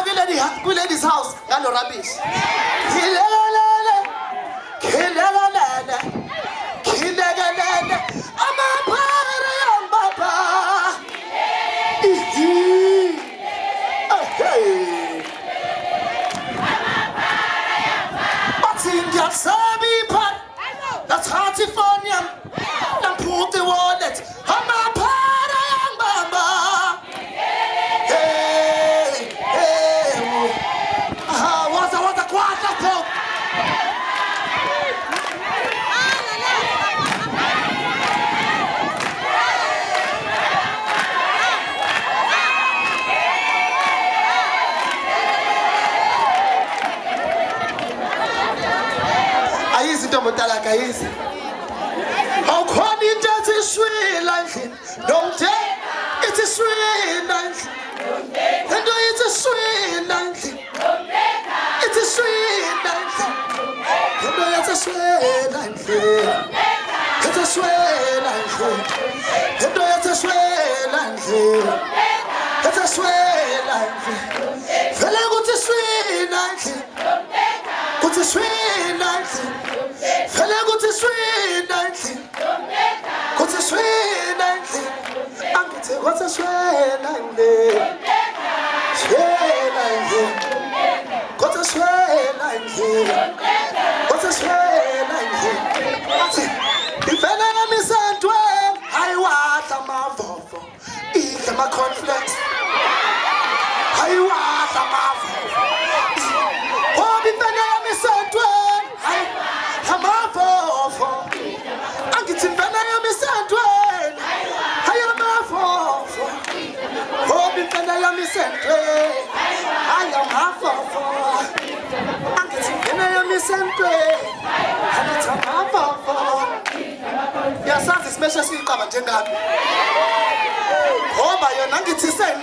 Ladies house, galo rubbish. Kilelele, amapara yambaba. But in the Sabi part, that's Hartifonia. Now put the wallet. Amapara yambaba. What's a quarter pop? How can it does it sweet like it? Don't take it's a sweet like it. And it's a sweet like it. It's a sweet like it. And it's a sweet like it. It's a sweet like it. And it's a sweet like it. It's a sweet like it. Feel like it's a sweet like it. What's a sweet like it? Fella go to sweet dancing. Go to sweet dancing. I'm going to what's a sweet dancing. Sweet dancing. Go to sweet dancing. What's a sweet dancing. If I miss a dwell, I want a mouth. Eat my cornflakes. I want a mouth. Oh, if I miss a dwell, I'm up for. I'm getting better. I'm a sandwich. I am up for. Hoping that I am a sandwich. I am up for. I'm getting better. I'm a sandwich. I'm up for. Yes, that's especially coming to God. Oh, my, you're not getting sent.